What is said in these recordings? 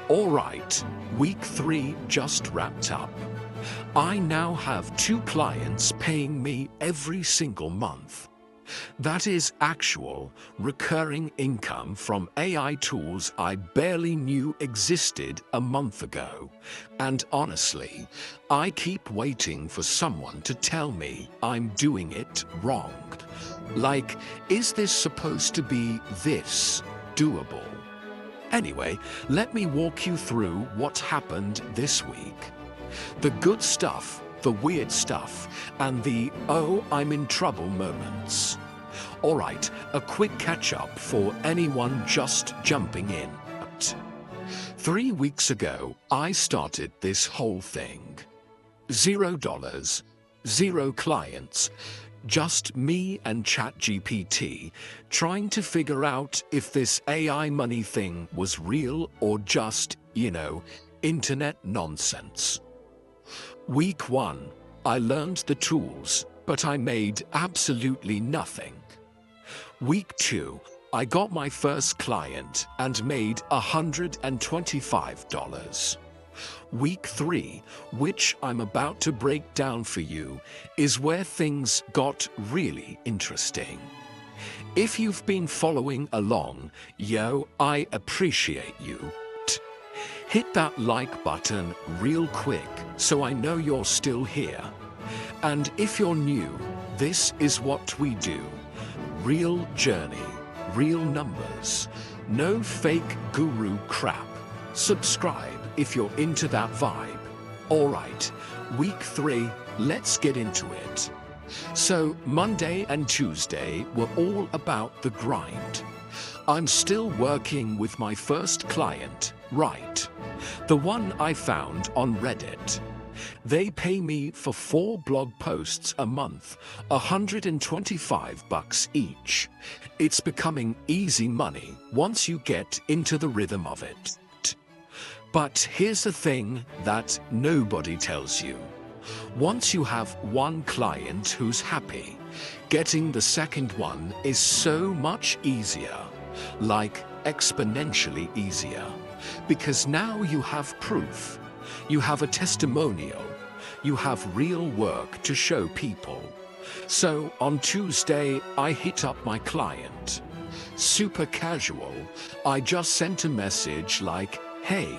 Alright, week 3 just wrapped up. I now have 2 clients paying me every single month. That is actual, recurring income from AI tools I barely knew existed a month ago. And honestly, I keep waiting for someone to tell me I'm doing it wrong. Like, is this supposed to be this doable? Anyway, let me walk you through what's happened this week. The good stuff, the weird stuff, and the "oh, I'm in trouble" moments. Alright, a quick catch-up for anyone just jumping in. 3 weeks ago, I started this whole thing. $0, 0 clients, just me and chatgpt trying to figure out if this AI money thing was real or just, internet nonsense. Week 1, I learned the tools, but I made absolutely nothing. Week 2, I got my first client and made $125. Week 3, which I'm about to break down for you, is where things got really interesting. If you've been following along, I appreciate you. Hit that like button real quick so I know you're still here. And if you're new, this is what we do. Real journey, real numbers, no fake guru crap. Subscribe if you're into that vibe. Alright, week 3, let's get into it. So Monday and Tuesday were all about the grind. I'm still working with my first client, right? The one I found on Reddit. They pay me for 4 blog posts a month, $125 each. It's becoming easy money once you get into the rhythm of it. But here's the thing that nobody tells you. Once you have one client who's happy, getting the second one is so much easier, like exponentially easier, because now you have proof. You have a testimonial. You have real work to show people. So on Tuesday, I hit up my client. Super casual. I just sent a message like, "Hey,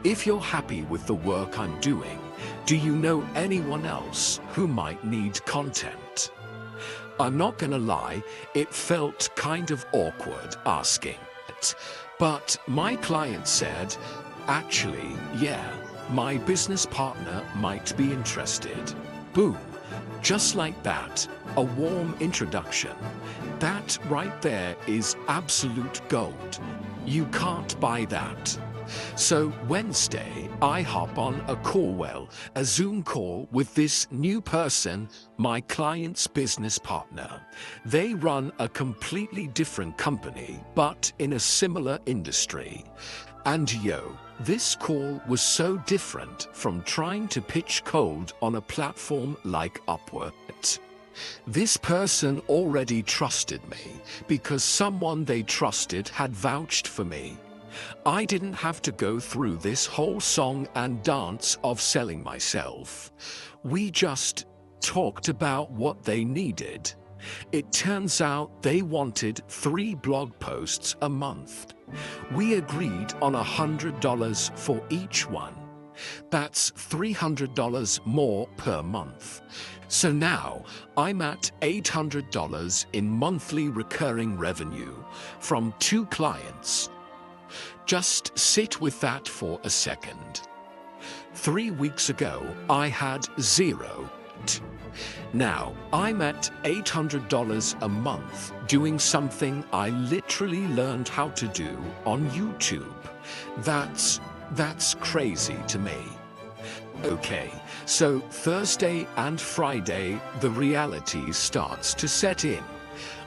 if you're happy with the work I'm doing, do you know anyone else who might need content?" I'm not gonna lie, it felt kind of awkward asking it. But my client said, "Actually, yeah, my business partner might be interested." Boom. Just like that, a warm introduction. That right there is absolute gold. You can't buy that. So Wednesday, I hop on a Zoom call with this new person, my client's business partner. They run a completely different company, but in a similar industry. And this call was so different from trying to pitch cold on a platform like Upwork. This person already trusted me because someone they trusted had vouched for me. I didn't have to go through this whole song and dance of selling myself. We just talked about what they needed. It turns out they wanted 3 blog posts a month. We agreed on $100 for each one. That's $300 more per month. So now I'm at $800 in monthly recurring revenue from 2 clients. Just sit with that for a second. 3 weeks ago, I had 0. Now, I'm at $800 a month doing something I literally learned how to do on YouTube. That's crazy to me. Okay, so Thursday and Friday, the reality starts to set in.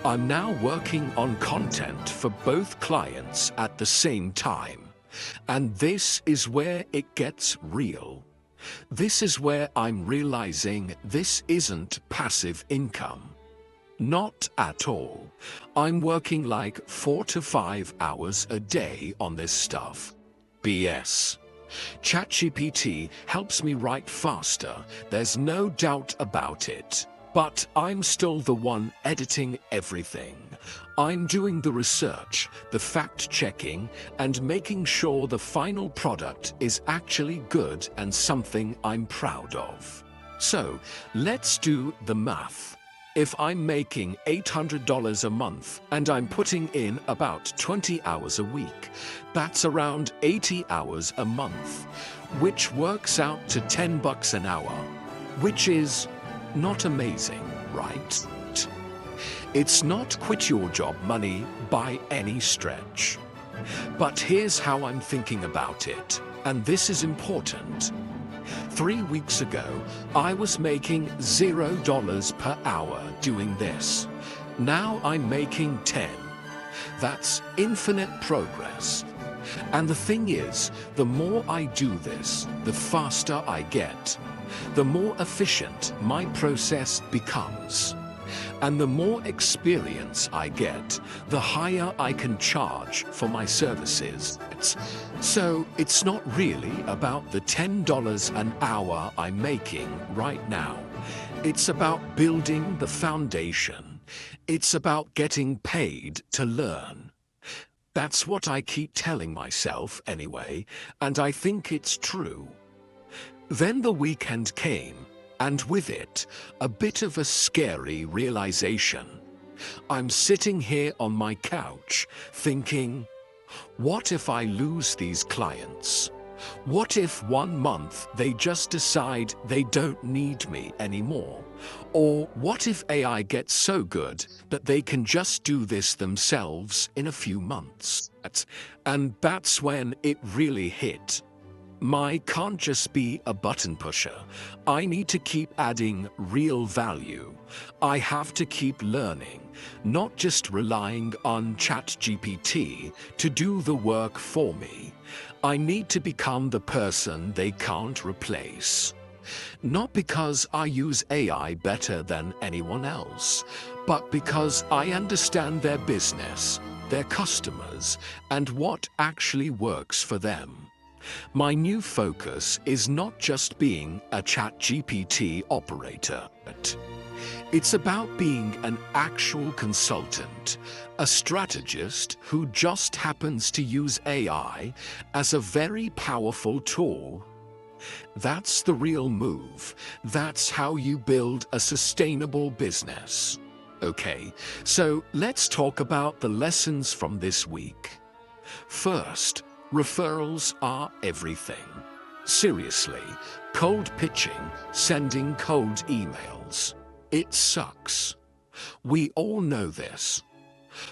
I'm now working on content for both clients at the same time. And this is where it gets real. This is where I'm realizing this isn't passive income. Not at all. I'm working like 4 to 5 hours a day on this stuff. BS. ChatGPT helps me write faster, there's no doubt about it. But I'm still the one editing everything. I'm doing the research, the fact-checking, and making sure the final product is actually good and something I'm proud of. So, let's do the math. If I'm making $800 a month and I'm putting in about 20 hours a week, that's around 80 hours a month, which works out to $10 an hour, which is not amazing, right? It's not quit your job money by any stretch. But here's how I'm thinking about it, and this is important. 3 weeks ago, I was making $0 per hour doing this. Now I'm making 10. That's infinite progress. And the thing is, the more I do this, the faster I get. The more efficient my process becomes. And the more experience I get, the higher I can charge for my services. So it's not really about the $10 an hour I'm making right now. It's about building the foundation. It's about getting paid to learn. That's what I keep telling myself anyway, and I think it's true. Then the weekend came, and with it, a bit of a scary realization. I'm sitting here on my couch, thinking, what if I lose these clients? What if 1 month they just decide they don't need me anymore? Or what if AI gets so good that they can just do this themselves in a few months? And that's when it really hit. I can't just be a button pusher. I need to keep adding real value. I have to keep learning, not just relying on ChatGPT to do the work for me. I need to become the person they can't replace. Not because I use AI better than anyone else, but because I understand their business, their customers, and what actually works for them. My new focus is not just being a ChatGPT operator. It's about being an actual consultant, a strategist who just happens to use AI as a very powerful tool. That's the real move. That's how you build a sustainable business. Okay, so let's talk about the lessons from this week. First, referrals are everything. Seriously, cold pitching, sending cold emails. It sucks. We all know this.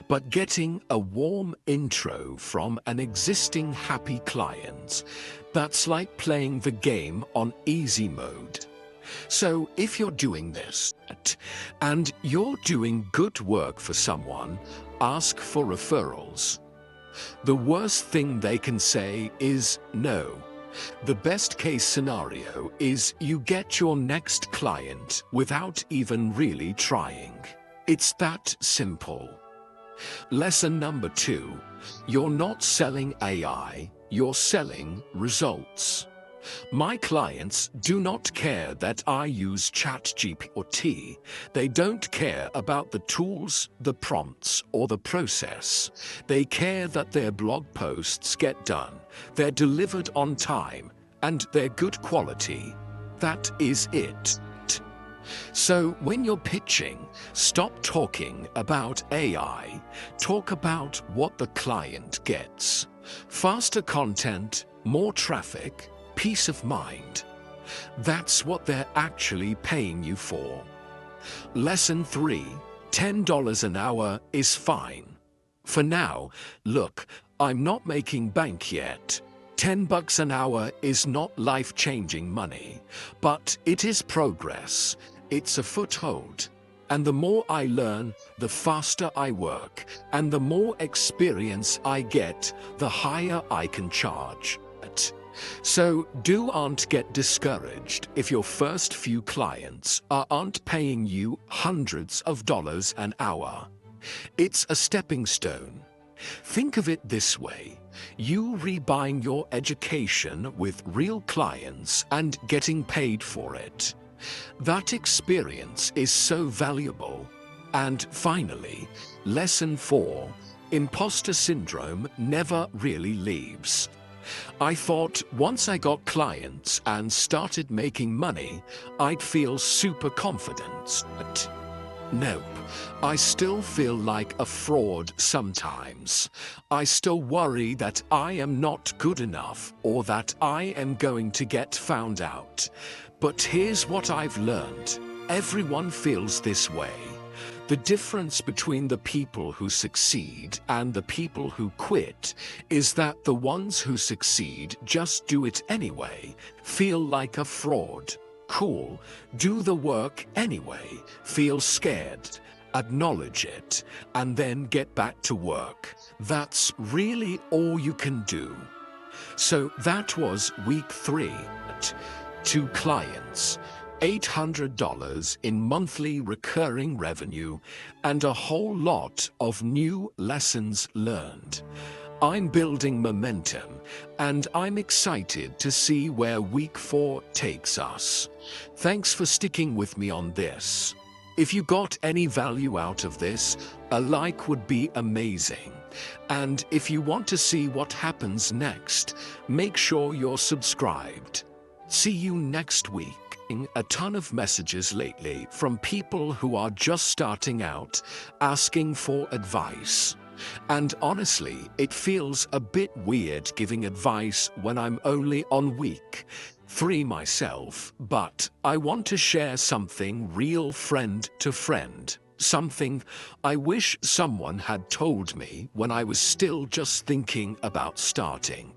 But getting a warm intro from an existing happy client, that's like playing the game on easy mode. So if you're doing this, and you're doing good work for someone, ask for referrals. The worst thing they can say is no. The best case scenario is you get your next client without even really trying. It's that simple. Lesson number 2, you're not selling AI, you're selling results. My clients do not care that I use ChatGPT. They don't care about the tools, the prompts, or the process. They care that their blog posts get done, they're delivered on time, and they're good quality. That is it. So when you're pitching, stop talking about AI. Talk about what the client gets. Faster content, more traffic, peace of mind. That's what they're actually paying you for. Lesson 3, $10 an hour is fine. For now, look, I'm not making bank yet. $10 an hour is not life-changing money, but it is progress. It's a foothold. And the more I learn, the faster I work, and the more experience I get, the higher I can charge. So don't get discouraged if your first few clients aren't paying you hundreds of dollars an hour. It's a stepping stone. Think of it this way. You rebuying your education with real clients and getting paid for it. That experience is so valuable. And finally, lesson 4, imposter syndrome never really leaves. I thought once I got clients and started making money, I'd feel super confident. But nope, I still feel like a fraud sometimes. I still worry that I am not good enough or that I am going to get found out. But here's what I've learned. Everyone feels this way. The difference between the people who succeed and the people who quit is that the ones who succeed just do it anyway, feel like a fraud. Cool, do the work anyway, feel scared, acknowledge it, and then get back to work. That's really all you can do. So that was week 3. 2 clients, $800 in monthly recurring revenue, and a whole lot of new lessons learned. I'm building momentum, and I'm excited to see where week 4 takes us. Thanks for sticking with me on this. If you got any value out of this, a like would be amazing. And if you want to see what happens next, make sure you're subscribed. See you next week. A ton of messages lately from people who are just starting out, asking for advice. And honestly, it feels a bit weird giving advice when I'm only on week 3 myself, but I want to share something real friend to friend. Something I wish someone had told me when I was still just thinking about starting.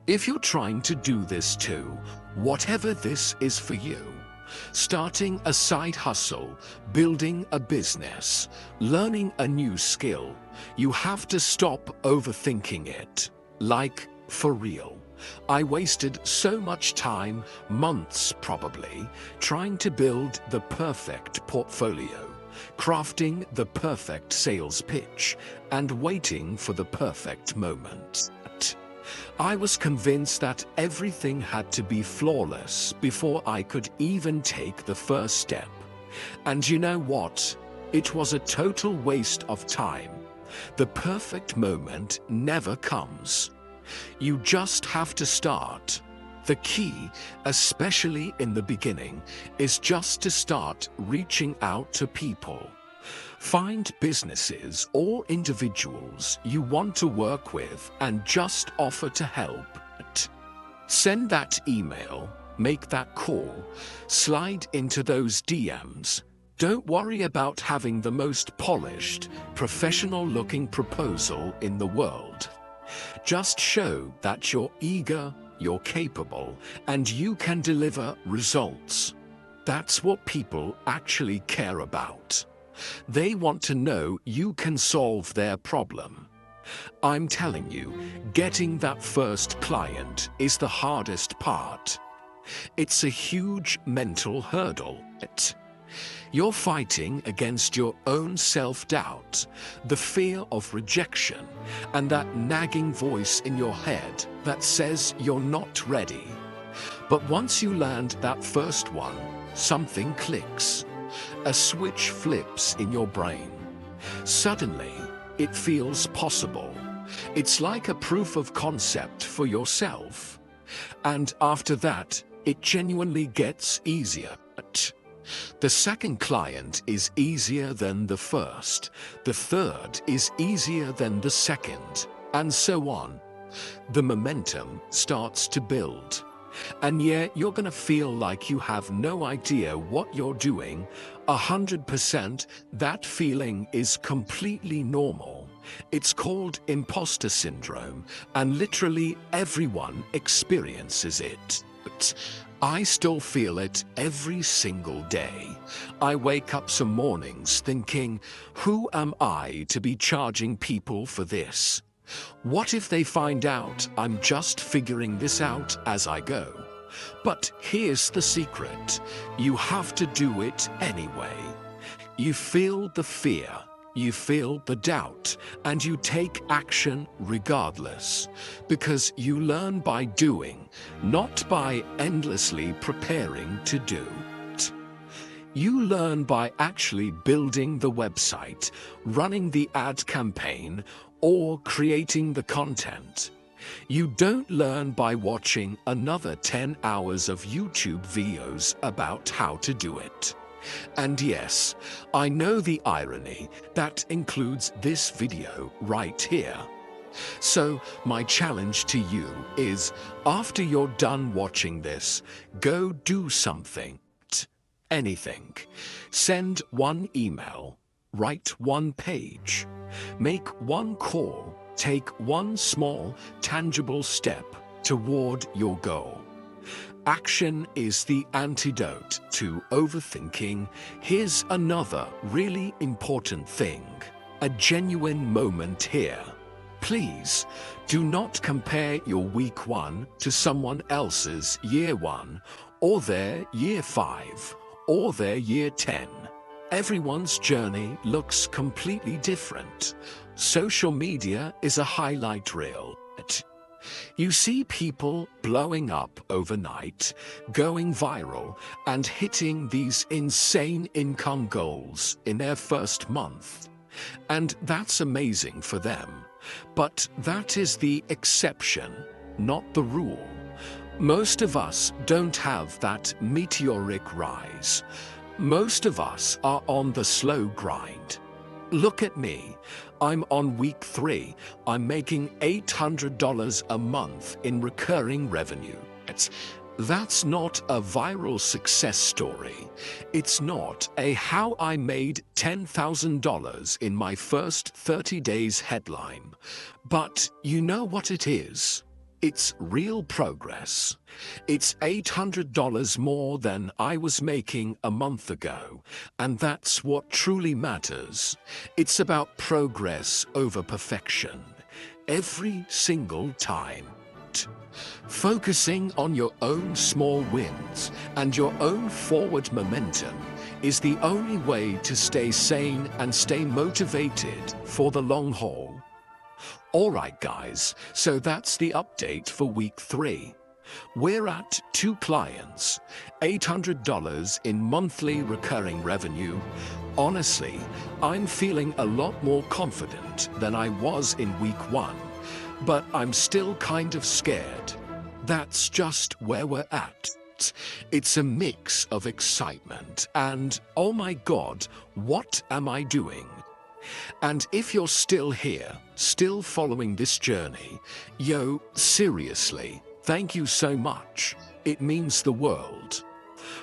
If you're trying to do this too, whatever this is for you, starting a side hustle, building a business, learning a new skill, you have to stop overthinking it. Like, for real. I wasted so much time, months probably, trying to build the perfect portfolio, crafting the perfect sales pitch, and waiting for the perfect moment. I was convinced that everything had to be flawless before I could even take the first step. And you know what? It was a total waste of time. The perfect moment never comes. You just have to start. The key, especially in the beginning, is just to start reaching out to people. Find businesses or individuals you want to work with and just offer to help. Send that email, make that call, slide into those DMs. Don't worry about having the most polished, professional-looking proposal in the world. Just show that you're eager, you're capable, and you can deliver results. That's what people actually care about. They want to know you can solve their problem. I'm telling you, getting that first client is the hardest part. It's a huge mental hurdle. You're fighting against your own self-doubt, the fear of rejection, and that nagging voice in your head that says you're not ready. But once you land that first one, something clicks. A switch flips in your brain. Suddenly, it feels possible. It's like a proof of concept for yourself. And after that, it genuinely gets easier. The second client is easier than the first. The third is easier than the second, and so on. The momentum starts to build. And yet you're going to feel like you have no idea what you're doing. 100%, that feeling is completely normal. It's called imposter syndrome, and literally everyone experiences it. But I still feel it every single day. I wake up some mornings thinking, who am I to be charging people for this? What if they find out I'm just figuring this out as I go? But here's the secret. You have to do it anyway. You feel the fear. You feel the doubt and you take action regardless, because you learn by doing, not by endlessly preparing to do. You learn by actually building the website, running the ad campaign, or creating the content. You don't learn by watching another 10 hours of YouTube videos about how to do it. And yes, I know the irony that includes this video right here. So my challenge to you is, after you're done watching this, go do something. Anything. Send one email, write one page, make one call, take one small, tangible step toward your goal. Action is the antidote to overthinking. Here's another really important thing. A genuine moment here. Please, do not compare your week 1 to someone else's year 1, or their year 5, or their year 10. Everyone's journey looks completely different. Social media is a highlight reel. You see people blowing up overnight, going viral, and hitting these insane income goals in their first month. And that's amazing for them. But that is the exception, not the rule. Most of us don't have that meteoric rise. Most of us are on the slow grind. Look at me. I'm on week 3. I'm making $800 a month in recurring revenue. That's not a viral success story. It's not a how I made $10,000 in my first 30 days headline. But you know what it is? It's real progress. It's $800 more than I was making a month ago, and that's what truly matters. It's about progress over perfection, every single time. Focusing on your own small wins and your own forward momentum is the only way to stay sane and stay motivated for the long haul. Alright guys, so that's the update for week 3. We're at 2 clients, $800 in monthly recurring revenue. Honestly, I'm feeling a lot more confident than I was in week 1, but I'm still kind of scared. That's just where we're at. It's a mix of excitement and, oh my God, what am I doing? And if you're still here, still following this journey, yo, seriously, thank you so much. It means the world.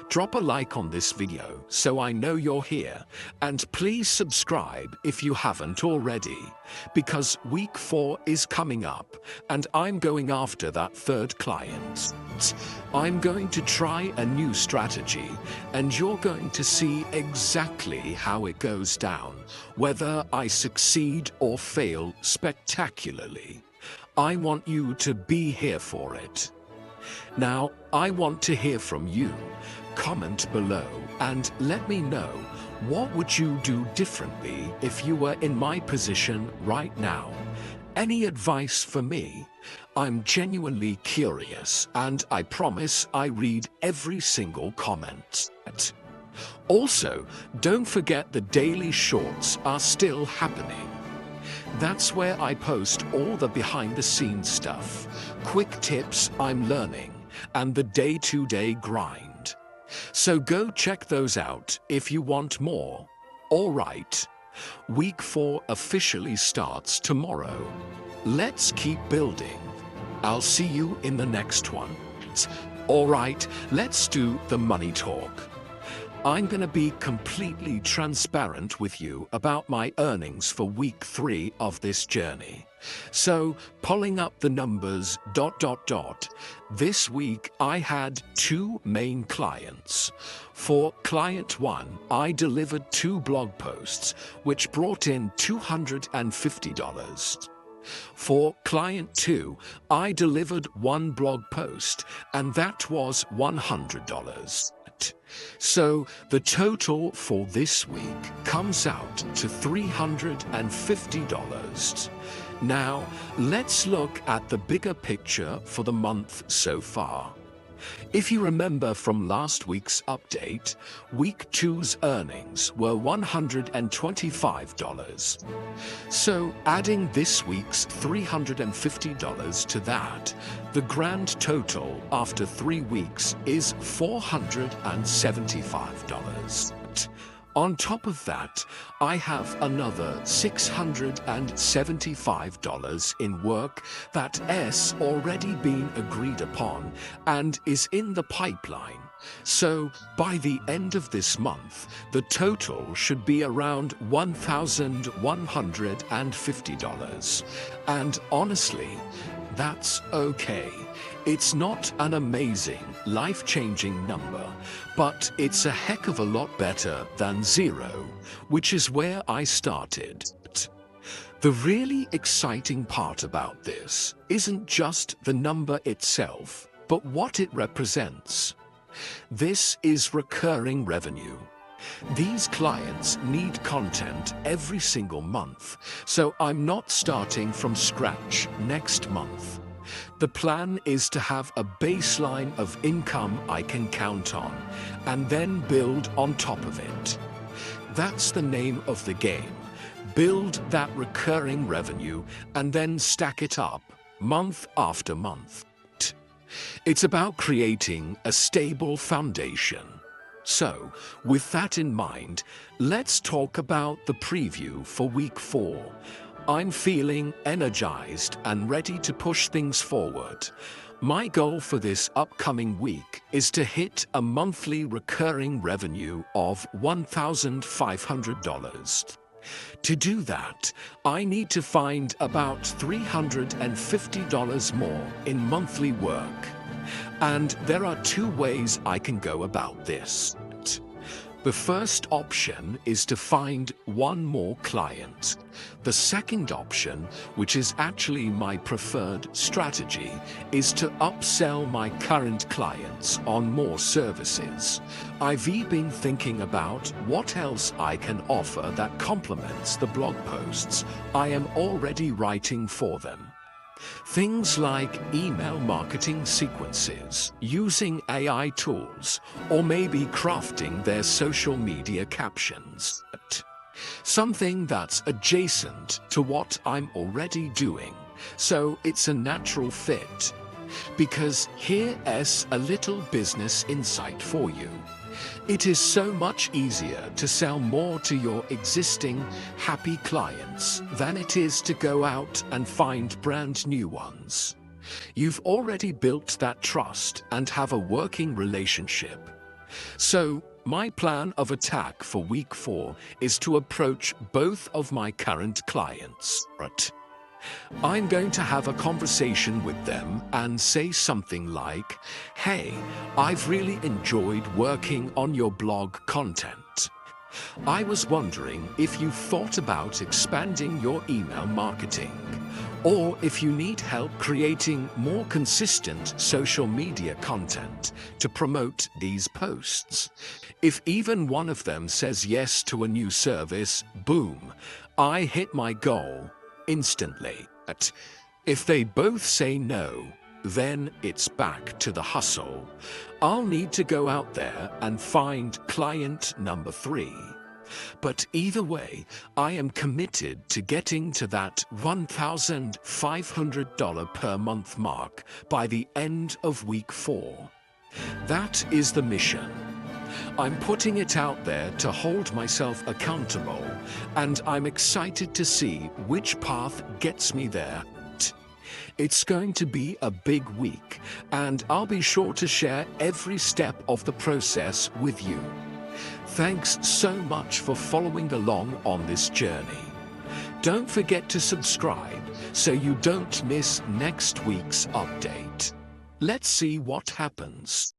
Drop a like on this video so I know you're here, and please subscribe if you haven't already, because week 4 is coming up and I'm going after that 3rd client. I'm going to try a new strategy and you're going to see exactly how it goes down, whether I succeed or fail spectacularly. I want you to be here for it. Now, I want to hear from you. Comment below and let me know, what would you do differently if you were in my position right now? Any advice for me? I'm genuinely curious and I promise I read every single comment. Also, don't forget the daily shorts are still happening. That's where I post all the behind-the-scenes stuff, quick tips I'm learning, and the day-to-day grind. So go check those out if you want more. Alright, week 4 officially starts tomorrow. Let's keep building. I'll see you in the next one. Alright, let's do the money talk. I'm gonna be completely transparent with you about my earnings for week 3 of this journey. So, pulling up the numbers, this week I had 2 main clients. For client 1, I delivered 2 blog posts, which brought in $250. For client 2, I delivered 1 blog post, and that was $100. So the total for this week comes out to $350. Now, let's look at the bigger picture for the month so far. If you remember from last week's update, week 2's earnings were $125. So adding this week's $350 to that, the grand total after 3 weeks is $475. On top of that, I have another $675 in work that has already been agreed upon and is in the pipeline. So by the end of this month, the total should be around $1,150. And honestly, that's okay. It's not an amazing, life-changing number, but it's a heck of a lot better than zero, which is where I started. The really exciting part about this isn't just the number itself, but what it represents. This is recurring revenue. These clients need content every single month, so I'm not starting from scratch next month. The plan is to have a baseline of income I can count on, and then build on top of it. That's the name of the game. Build that recurring revenue and then stack it up month after month. It's about creating a stable foundation. So, with that in mind, let's talk about the preview for week 4. I'm feeling energized and ready to push things forward. My goal for this upcoming week is to hit a monthly recurring revenue of $1,500. To do that, I need to find about $350 more in monthly work. And there are 2 ways I can go about this. The first option is to find one more client. The second option, which is actually my preferred strategy, is to upsell my current clients on more services. I've been thinking about what else I can offer that complements the blog posts I am already writing for them. Things like email marketing sequences, using AI tools, or maybe crafting their social media captions. Something that's adjacent to what I'm already doing, so it's a natural fit. Because here's a little business insight for you. It is so much easier to sell more to your existing happy clients than it is to go out and find brand new ones. You've already built that trust and have a working relationship. So, my plan of attack for week 4 is to approach both of my current clients. I'm going to have a conversation with them and say something like, "Hey, I've really enjoyed working on your blog content. I was wondering if you thought about expanding your email marketing, or if you need help creating more consistent social media content to promote these posts." If even one of them says yes to a new service, boom, I hit my goal instantly. If they both say no, then it's back to the hustle. I'll need to go out there and find client number 3. But either way, I am committed to getting to that $1,500 per month mark by the end of week 4. That is the mission. I'm putting it out there to hold myself accountable, and I'm excited to see which path gets me there. It's going to be a big week, and I'll be sure to share every step of the process with you. Thanks so much for following along on this journey. Don't forget to subscribe so you don't miss next week's update. Let's see what happens.